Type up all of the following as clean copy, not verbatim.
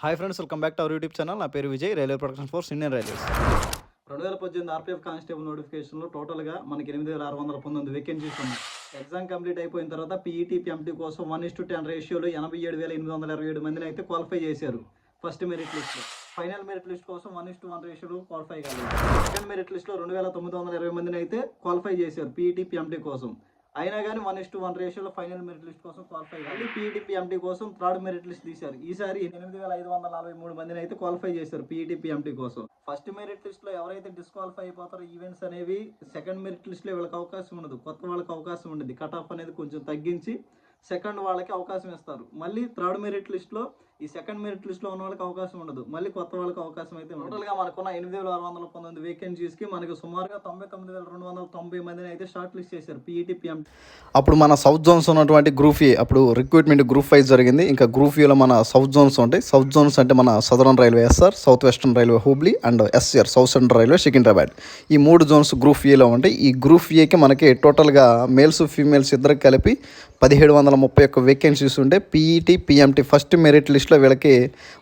Hi friends, welcome back to our YouTube channel. నా పేరు Vijay, railway production force, Indian railways. 2018 RPF constable నోటిఫికేషన్లో టోటల్గా మనకి 8619 వేకెన్సీస్ ఉన్నాయి. ఎగ్జామ్ కంప్లీట్ అయిపోయిన తర్వాత పీఈటీ పిఎంటీ కోసం 1:10 రేషియోలో 87,827 మందిని అయితే క్వాలిఫై చేశారు ఫస్ట్ మెరిట్ లిస్ట్లో. ఫైనల్ మెరిట్ లిస్ట్ కోసం 1:1 రేషియోలో క్వాలిఫై కాలేదు. సెకండ్ మెరిట్ లిస్ట్లో 2,920 మందిని అయితే క్వాలిఫై చేశారు పీఈటీ పిఎంటీ కోసం. అయినా కానీ 1:1 రేషియోలో ఫైనల్ మెరిట్ లిస్ట్ కోసం క్వాలిఫై కాదు. పీఈటీ పిఎంటీ కోసం థర్డ్ మెరిట్ లిస్ట్ తీశారు. ఈసారి 8,543 మందిని అయితే క్వాలిఫై చేశారు పీఈటీ పిఎంటీ కోసం. ఫస్ట్ మెరిట్ లిస్ట్ లో ఎవరైతే డిస్క్వాలిఫై అయిపోతారో ఈవెంట్స్ అనేవి సెకండ్ మెరిట్ లిస్ట్ లో వీళ్ళకి అవకాశం ఉండదు, కొత్త వాళ్ళకి అవకాశం ఉండదు. కట్ ఆఫ్ అనేది కొంచెం తగ్గించి సెకండ్ వాళ్ళకి అవకాశం ఇస్తారు. మళ్ళీ థర్డ్ మెరిట్ లిస్ట్ లో ఈ సెకండ్ మెరిట్ లిస్ట్ లో ఉన్న వాళ్ళకి అవకాశం ఉండదు, మళ్ళీ కొత్త వాళ్ళకి అవకాశం అయితే టోటల్ గా మనకున్న 8,619 వేకెన్సీస్ కి మనకి సుమారుగా 99,290 మందిని అయితే షార్ట్ లిస్ట్ చేశారు పీఈటీ పిఎంటీ. అప్పుడు మన సౌత్ జోన్స్ ఉన్నటువంటి గ్రూప్ ఏ అప్పుడు రిక్రూట్మెంట్ గ్రూప్ వైజ్ జరిగింది. ఇంకా గ్రూప్ ఏలో మన సౌత్ జోన్స్ ఉంటాయి. సౌత్ జోన్స్ అంటే మన southern railway SR, south western railway Hubli and SR south central railway Secunderabad. ఈ 3 జోన్స్ గ్రూప్ ఏలో ఉంటాయి. ఈ గ్రూప్ ఏకి మనకి టోటల్గా మేల్స్ ఫీమేల్స్ ఇద్దరికి కలిపి 1,731 వేకెన్సీస్ ఉంటే పీఈటీ పిఎంటీ ఫస్ట్ మెరిట్ లిస్ట్లో వీళ్ళకి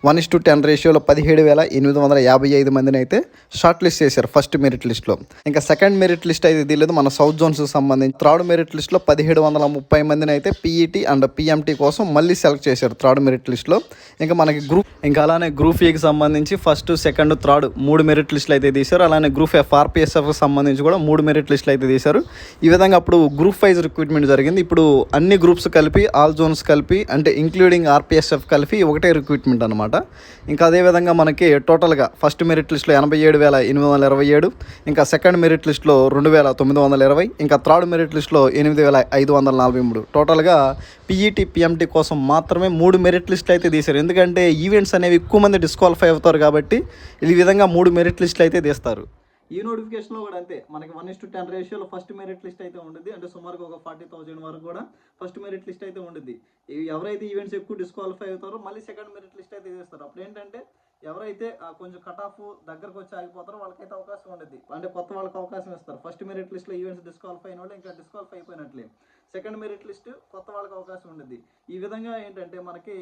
1:10 రేషియోలో 17,855 మందిని అయితే షార్ట్ లిస్ట్ చేశారు ఫస్ట్ మెరిట్ లిస్ట్లో. ఇంకా సెకండ్ మెరిట్ లిస్ట్ అయితే తెలియదు మన సౌత్ జోన్స్కి సంబంధించి. థర్డ్ మెరిట్ లిస్ట్లో 1,730 మందిని అయితే పీఈటీ అండ్ పిఎంటీ కోసం మళ్ళీ సెలెక్ట్ చేశారు థర్డ్ మెరిట్ లిస్ట్లో. ఇంకా మనకి ఇంకా అలానే గ్రూప్ ఏకి సంబంధించి ఫస్ట్ సెకండ్ థర్డ్ 3 మెరిట్ లిస్టులు అయితే తీశారు. అలానే గ్రూప్ ఎఫ్ ఆర్పిఎస్ఎఫ్కి సంబంధించి కూడా 3 మెరిట్ లిస్టులు అయితే తీశారు. ఈ విధంగా అప్పుడు గ్రూప్ వైజ్ రిక్రూట్మెంట్ జరిగింది. ఇప్పుడు అన్ని గ్రూప్స్ కలిపి ఆల్ జోన్స్ కలిపి అంటే ఇంక్లూడింగ్ ఆర్పిఎస్ఎఫ్ కలిపి ఒకటే రిక్రూట్మెంట్ అనమాట. ఇంకా అదేవిధంగా మనకి టోటల్గా ఫస్ట్ మెరిట్ లిస్ట్లో 87,827, ఇంకా సెకండ్ మెరిట్ లిస్ట్లో 2,920, ఇంకా థర్డ్ మెరిట్ లిస్ట్లో 8,543. టోటల్గా పీఈటీ పిఎంటీ కోసం మాత్రమే 3 మెరిట్ లిస్టులు అయితే తీశారు. ఎందుకంటే ఈవెంట్స్ అనేవి ఎక్కువ మంది డిస్క్వాలిఫై అవుతారు కాబట్టి ఈ విధంగా 3 మెరిట్ లిస్టులు అయితే తీస్తారు. ఈ నోటిఫికేషన్లో కూడా అంతే, మనకి 1:10 రేషియోలో ఫస్ట్ మెరిట్ లిస్ట్ అయితే ఉంటుంది. అంటే సుమారుగా ఒక 40,000 వరకు కూడా ఫస్ట్ మెరిట్ లిస్ట్ అయితే ఉంటుంది. ఎవరైతే ఈవెంట్స్ ఎక్కువ డిస్క్వాలిఫై అవుతారో మళ్ళీ సెకండ్ మెరిట్ లిస్ట్ అయితే తీస్తారు. అప్పుడు ఏంటంటే ఎవరైతే కొంచెం కట్ ఆఫ్ దగ్గరకు వచ్చి ఆగిపోతారో వాళ్ళకైతే అవకాశం ఉండదు, అంటే కొత్త వాళ్ళకి అవకాశం ఇస్తారు. ఫస్ట్ మెరిట్ లిస్ట్లో ఈవెంట్స్ డిస్క్వాలిఫై అయిన వాళ్ళు ఇంకా డిస్క్వాలిఫై అయిపోయినట్లే. సెకండ్ మెరిట్ లిస్ట్ కొత్త వాళ్ళకి అవకాశం ఉండదు. ఈ విధంగా ఏంటంటే మనకి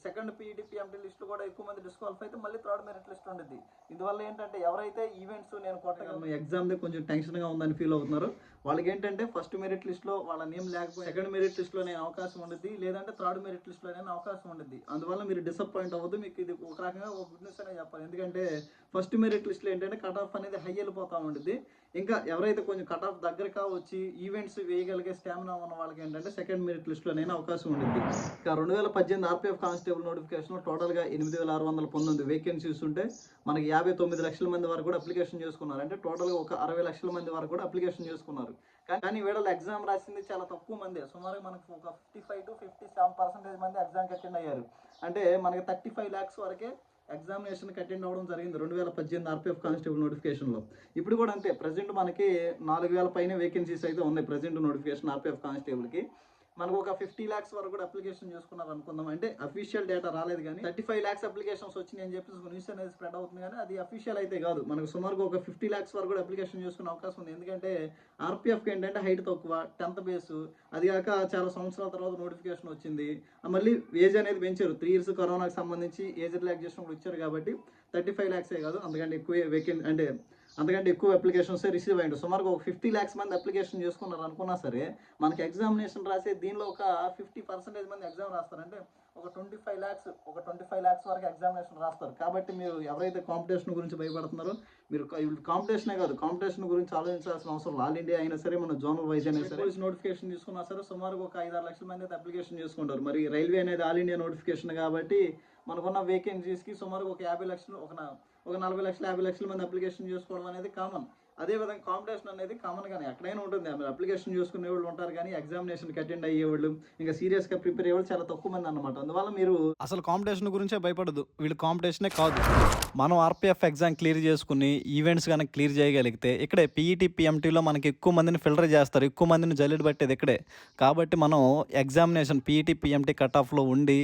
సెకండ్ పీఈటీ పిఎంటీ లిస్ట్ కూడా ఎక్కువ మంది డిస్క్వాలిఫై అయితే మళ్ళీ థర్డ్ మెరిట్ లిస్ట్ ఉండదు. ఇందువల్ల ఏంటంటే ఎవరైతే ఈవెంట్స్ నేను కొత్తగా ఎగ్జామ్ది కొంచెం టెన్షన్గా ఉందని ఫీల్ అవుతున్నారు వాళ్ళకి ఏంటంటే ఫస్ట్ మెరిట్ లిస్ట్లో వాళ్ళ నేమ్ లేకపోతే సెకండ్ మెరిట్ లిస్ట్లో నేను అవకాశం ఉండదు, లేదంటే థర్డ్ మెరిట్ లిస్ట్లో నేను అవకాశం ఉండదు. అందువల్ల మీరు డిసప్పాయింట్ అవ్వద్దు. మీకు ఇది ఒక రకంగా ఒక గుడ్ న్యూస్ అనే చెప్పాలి. ఎందుకంటే ఫస్ట్ మెరిట్ లిస్ట్లో ఏంటంటే కట్ ఆఫ్ అనేది హై వెళ్ళిపోతూ ఉంటుంది. ఇంకా ఎవరైతే కొంచెం కట్ ఆఫ్ దగ్గరగా వచ్చి ఈవెంట్స్ వేయగలిగే స్టామినా ఉన్న వాళ్ళకి ఏంటంటే సెకండ్ మెరిట్ లిస్ట్లోనైనా అవకాశం ఉంటుంది. ఇంకా 2018 ఆర్పిఎఫ్ కానిస్టేబుల్ నోటిఫికేషన్లో టోటల్గా 8,619 వేకెన్సీస్ ఉంటే మనకి 59 లక్షల మంది వరకు కూడా అప్లికేషన్ చేసుకున్నారు. అంటే టోటల్గా ఒక 60 లక్షల మంది వరకు కూడా అప్లికేషన్ చేసుకున్నారు. కానీ వీళ్ళలో ఎగ్జామ్ రాసింది చాలా తక్కువ మంది. సుమారుగా మనకు ఒక 55 to 57% మంది ఎగ్జామ్కి అటెండ్ అయ్యారు. అంటే మనకి 35 lakhs వరకే ఎగ్జామినేషన్కి అటెండ్ అవ్వడం జరిగింది 2018 ఆర్పిఎఫ్ కానిస్టేబుల్ నోటిఫికేషన్లో. ఇప్పుడు కూడా అంతే, ప్రజెంట్ మనకి 4,000 పైన వేకెన్సీస్ అయితే ఉన్నాయి ప్రజెంట్ నోటిఫికేషన్ ఆర్పిఎఫ్ కానిస్టేబుల్కి. మనకు ఒక 50 lakhs వరకు కూడా అప్లికేషన్ చేసుకున్నారు అనుకుందాం. అంటే అఫీషియల్ డేటా రాలేదు, కానీ 35 lakhs అప్లికేషన్స్ వచ్చినాయి అని చెప్పి న్యూస్ అనేది స్ప్రెడ్ అవుతుంది, కానీ అది అఫీషియల్ అయితే కాదు. మనకు సుమారుగా ఒక 50 lakhs వరకు కూడా అప్లికేషన్ చేసుకునే అవకాశం ఉంది. ఎందుకంటే ఆర్పిఎఫ్కి ఏంటంటే హైట్ తక్కువ, 10th బేసు, అది కాక చాలా సంవత్సరాల తర్వాత నోటిఫికేషన్ వచ్చింది. మళ్ళీ ఏజ్ అనేది పెంచారు, 3 years కరోనాకి సంబంధించి ఏజ్ రిలాక్సేషన్ కూడా ఇచ్చారు కాబట్టి 35 lakhs కాదు, అంతకంటే ఎక్కువ అంతకంటే ఎక్కువ అప్లికేషన్స్ రిసీవ్ అయ్యింది. సుమారుగా ఒక 50 lakhs మంది అప్లికేషన్ చేసుకున్నారు అనుకున్నా సరే మనకి ఎగ్జామినేషన్ రాసే దీనిలో ఒక 50% మంది ఎగ్జామ్ రాస్తారు. అంటే ఒక 25 lakhs వరకు ఎగ్జామినేషన్ రాస్తారు. కాబట్టి మీరు ఎవరైతే కాంపిటీషన్ గురించి భయపడుతున్నారో మీరు కాంపిటీషనే కాదు, కాంపిటీషన్ గురించి ఆలోచించాల్సిన అవసరం ఆల్ ఇండియా అయినా సరే, మన జోనల్ వైజ్ అయినా సరే నోటిఫికేషన్ తీసుకున్నా సరే సుమారుగా ఒక 5-6 లక్షల మంది అయితే అప్లికేషన్ చేసుకుంటారు. మరి రైల్వే అనేది ఆల్ ఇండియా నోటిఫికేషన్ కాబట్టి మనకున్న వేకెన్సీస్కి సుమారుగా ఒక 50 లక్షలు ఒక 40 లక్షలు 50 లక్షల మంది అప్లికేషన్ చేసుకోవడం అనేది కామన్. అదేవిధంగా కాంపిటీషన్ అనేది కామన్గానే ఎక్కడైనా ఉంటుంది. మీరు అప్లికేషన్ చేసుకునే వాళ్ళు ఉంటారు, కానీ ఎగ్జామినేషన్కి అటెండ్ అయ్యేవాళ్ళు ఇంకా సీరియస్గా ప్రిపేర్ అయ్యేవాళ్ళు చాలా తక్కువ మంది అనమాట. అందువల్ల మీరు అసలు కాంపిటీషన్ గురించే భయపడదు, వీళ్ళు కాంపిటీషనే కాదు. మనం ఆర్పిఎఫ్ ఎగ్జామ్ క్లియర్ చేసుకుని ఈవెంట్స్ కనుక క్లియర్ చేయగలిగితే ఇక్కడే పీఈటీ పిఎంటీలో మనకి ఎక్కువ మందిని ఫిల్టర్ చేస్తారు, ఎక్కువ మందిని జల్లెడ పట్టేది ఇక్కడే. కాబట్టి మనం ఎగ్జామినేషన్ పీఈటీ పిఎంటీ కట్ ఆఫ్లో ఉండి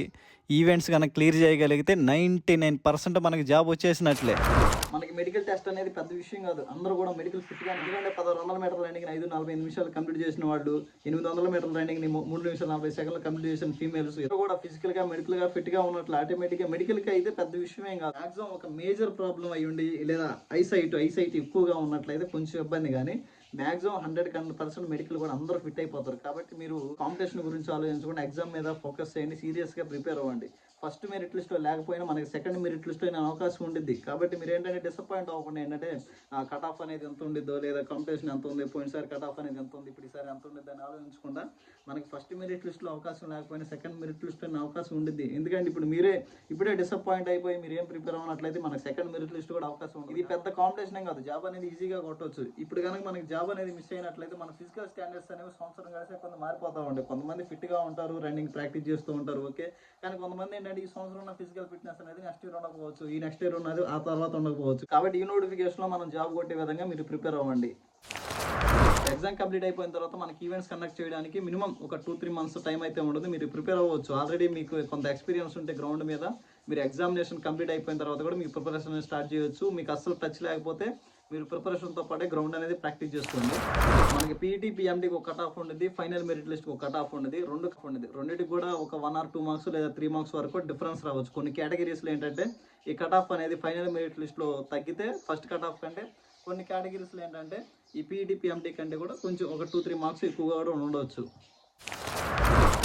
ఈవెంట్స్ కనుక క్లియర్ చేయగలిగితే 99% మనకి జాబ్ వచ్చేసినట్లే. మనకి మెడికల్ టెస్ట్ అనేది పెద్ద విషయం కాదు. అందరూ కూడా మెడికల్ ఫిట్గా, ఎందుకంటే 1600 మీటర్ల రన్నింగ్ 5:45 నిమిషాలు కంప్లీట్ చేసిన వాళ్ళు, 800 మీటర్ల రన్నింగ్ 3 నిమిషాలు 40 సెకండ్లు కంప్లీట్ చేసిన ఫీమేల్స్ ఎవరు కూడా ఫిజికల్గా మెడికల్గా ఫిట్గా ఉన్నట్లు ఆటోమేటిక్గా మెడికల్కి అయితే పెద్ద విషయమేం కాదు. మ్యాక్సిమం ఒక మేజర్ ప్రాబ్లం అయ్యి ఉండి లేదా ఐసైట్ ఎక్కువగా ఉన్నట్లయితే కొంచెం ఇబ్బంది, కానీ మ్యాక్సిమం 100% మెడికల్ కూడా అందరూ ఫిట్ అయిపోతారు. కాబట్టి మీరు కాంపిటీషన్ గురించి ఆలోచించకుండా ఎగ్జామ్ మీద ఫోకస్ చేయండి, సీరియస్గా ప్రిపేర్ అవ్వండి. ఫస్ట్ మెరిట్ లిస్ట్లో లేకపోయినా మనకి సెకండ్ మెరిట్ లిస్ట్లో అయినా అవకాశం ఉండిద్ది. కాబట్టి మీరు ఏంటంటే డిసప్పాయింట్ అవ్వకుండా ఏంటంటే కట్ ఆఫ్ అనేది ఎంత ఉండిద్దో లేదా కాంపిటీషన్ ఎంత ఉంది, పోయినసారి కట్ ఆఫ్ అనేది ఎంత ఉంది, ఇప్పుడు ఈసారి ఎంత ఉండిద్ది అని ఆలోచించకుండా మనకి ఫస్ట్ మెరిట్ లిస్ట్లో అవకాశం లేకపోయినా సెకండ్ మెరిట్ లిస్ట్లో అయినా అవకాశం ఉండిద్ది. ఎందుకంటే ఇప్పుడే డిసప్పాయింట్ అయిపోయి మీరు ఏం ప్రిపేర్ అవ్వనట్లయితే మనకి సెకండ్ మెరిట్ లిస్ట్ కూడా అవకాశం ఉంది. ఇది పెద్ద కాంపిటీషన్ ఏం కాదు, జాబ్ అనేది ఈజీగా కొట్టవచ్చు. ఇప్పుడు కనుక మనకి జాబ్ అనేది మిస్ అయినట్లయితే మన ఫిజికల్ స్టాండర్డ్స్ అనేవి సంవత్సరం కలిసి కొంత మారిపోతూ ఉంటాయి. కొంతమంది ఫిట్గా ఉంటారు, రన్నింగ్ ప్రాక్టీస్ చేస్తూ ఉంటారు, ఓకే. కానీ కొంతమంది ఏంటంటే ఈ సంవత్సరం ఉన్న ఫిజికల్ ఫిట్నెస్ అనేది నెక్స్ట్ ఇయర్ ఉండకపోవచ్చు, ఈ నెక్స్ట్ ఇయర్ ఉన్నది ఆ తర్వాత ఉండకపోవచ్చు. కాబట్టి ఈ నోటిఫికేషన్లో మనం జాబ్ కొట్టే విధంగా మీరు ప్రిపేర్ అవ్వండి. ఎగ్జామ్ కంప్లీట్ అయిపోయిన తర్వాత మనకి ఈవెంట్స్ కండక్ట్ చేయడానికి మినిమం ఒక 2-3 మంత్స్ టైం అయితే ఉండదు. మీరు ప్రిపేర్ అవ్వచ్చు. ఆల్రెడీ మీకు కొంత ఎక్స్పీరియన్స్ ఉంటే గ్రౌండ్ మీద మీరు ఎగ్జామినేషన్ కంప్లీట్ అయిపోయిన తర్వాత కూడా మీ ప్రిపరేషన్ స్టార్ట్ చేయొచ్చు. మీకు అస్సలు టచ్ లేకపోతే మీరు ప్రిపరేషన్తో పాటే గ్రౌండ్ అనేది ప్రాక్టీస్ చేసుకోండి. మనకి పీఈటీ పిఎండికి ఒక కట్ ఆఫ్ ఉండేది, ఫైనల్ మెరిట్ లిస్ట్ ఒక కట్ ఆఫ్ ఉండేది, రెండింటికి కూడా ఒక 1 or 2 మార్క్స్ లేదా 3 మార్క్స్ వరకు డిఫరెన్స్ రావచ్చు. కొన్ని కేటగిరీస్లో ఏంటంటే ఈ కట్ ఆఫ్ అనేది ఫైనల్ మెరిట్ లిస్ట్లో తగ్గితే ఫస్ట్ కట్ ఆఫ్ కంటే, కొన్ని కేటగిరీస్లో ఏంటంటే ఈ పీఈటీ పిఎండి కంటే కూడా కొంచెం ఒక 2-3 మార్క్స్ ఎక్కువగా కూడా ఉండవచ్చు.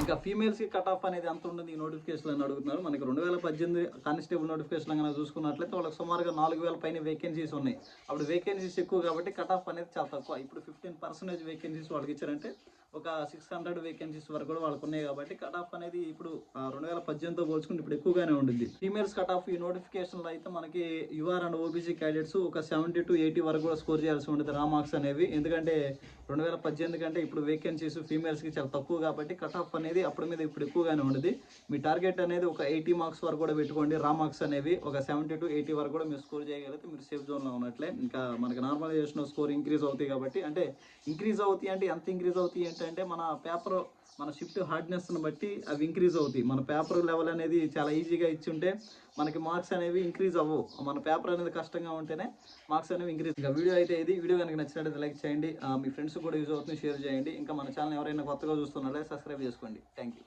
ఇంకా ఫీమేల్స్కి కట్ ఆఫ్ అనేది ఎంత ఉంటుంది ఈ నోటిఫికేషన్ అని అడుగుతున్నారు. మనకి 2018 కానిస్టేబుల్ నోటిఫికేషన్ కనుక చూసుకున్నట్లయితే వాళ్ళకి సుమారుగా 4000 పైన వేకెన్సీస్ ఉన్నాయి. అప్పుడు వేకెన్సీస్ ఎక్కువ కాబట్టి కట్ ఆఫ్ అనేది చాలా తక్కువ. ఇప్పుడు 15% వేకెన్సీస్ వాళ్ళకి ఇచ్చారంటే ఒక 600 వేకెన్సీస్ వరకు కూడా వాళ్ళకు ఉన్నాయి. కాబట్టి కట్ ఆఫ్ అనేది ఇప్పుడు 2018తో పోల్చుకుంటే ఇప్పుడు ఎక్కువగానే ఉంటుంది. ఫీమేల్స్ కట్ ఆఫ్ ఈ నోటిఫికేషన్లో అయితే మనకి యూఆర్ అండ్ ఓబీసీ క్యాండిడేట్స్ ఒక 70 to 80 వరకు కూడా స్కోర్ చేయాల్సి ఉంటుంది రా మార్క్స్ అనేవి. ఎందుకంటే 2018 కంటే ఇప్పుడు వేకెన్సీస్ ఫీమేల్స్కి చాలా తక్కువ కాబట్టి కట్ ఆఫ్ అనేది అప్పటి మీద ఇప్పుడు ఎక్కువగానే ఉండదు. మీ టార్గెట్ అనేది ఒక 80 మార్క్స్ వరకు కూడా పెట్టుకోండి. రా మార్క్స్ అనేవి ఒక 70 to 80 వరకు కూడా మీరు స్కోర్ చేయగలిగితే మీరు సేఫ్ జోన్లో ఉన్నట్లే. ఇంకా మనకి నార్మలైజేషన్ స్కోర్ ఇంక్రీజ్ అవుతాయి కాబట్టి, అంటే ఇంక్రీజ్ అవుతాయి అంటే ఎంత ఇంక్రీజ్ అవుతాయి అంటే మన పేపర్ మన షిఫ్ట్ హార్డ్నెస్ని బట్టి అవి ఇంక్రీజ్ అవుతాయి. మన పేపర్ లెవెల్ అనేది చాలా ఈజీగా ఇచ్చి ఉంటే మనకి మార్క్స్ అనేవి ఇంక్రీజ్ అవ్వవు. మన పేపర్ అనేది కష్టంగా ఉంటేనే మార్క్స్ అనేవి ఇంక్రీజ్. ఇంకా వీడియో అయితే ఇది. వీడియో కనుక నచ్చినట్లయితే లైక్ చేయండి, మీ ఫ్రెండ్స్ కూడా యూజ్ అవుతుంది షేర్ చేయండి. ఇంకా మన ఛానల్ ఎవరైనా కొత్తగా చూస్తున్నట్లయితే సబ్స్క్రైబ్ చేసుకోండి. Thank you.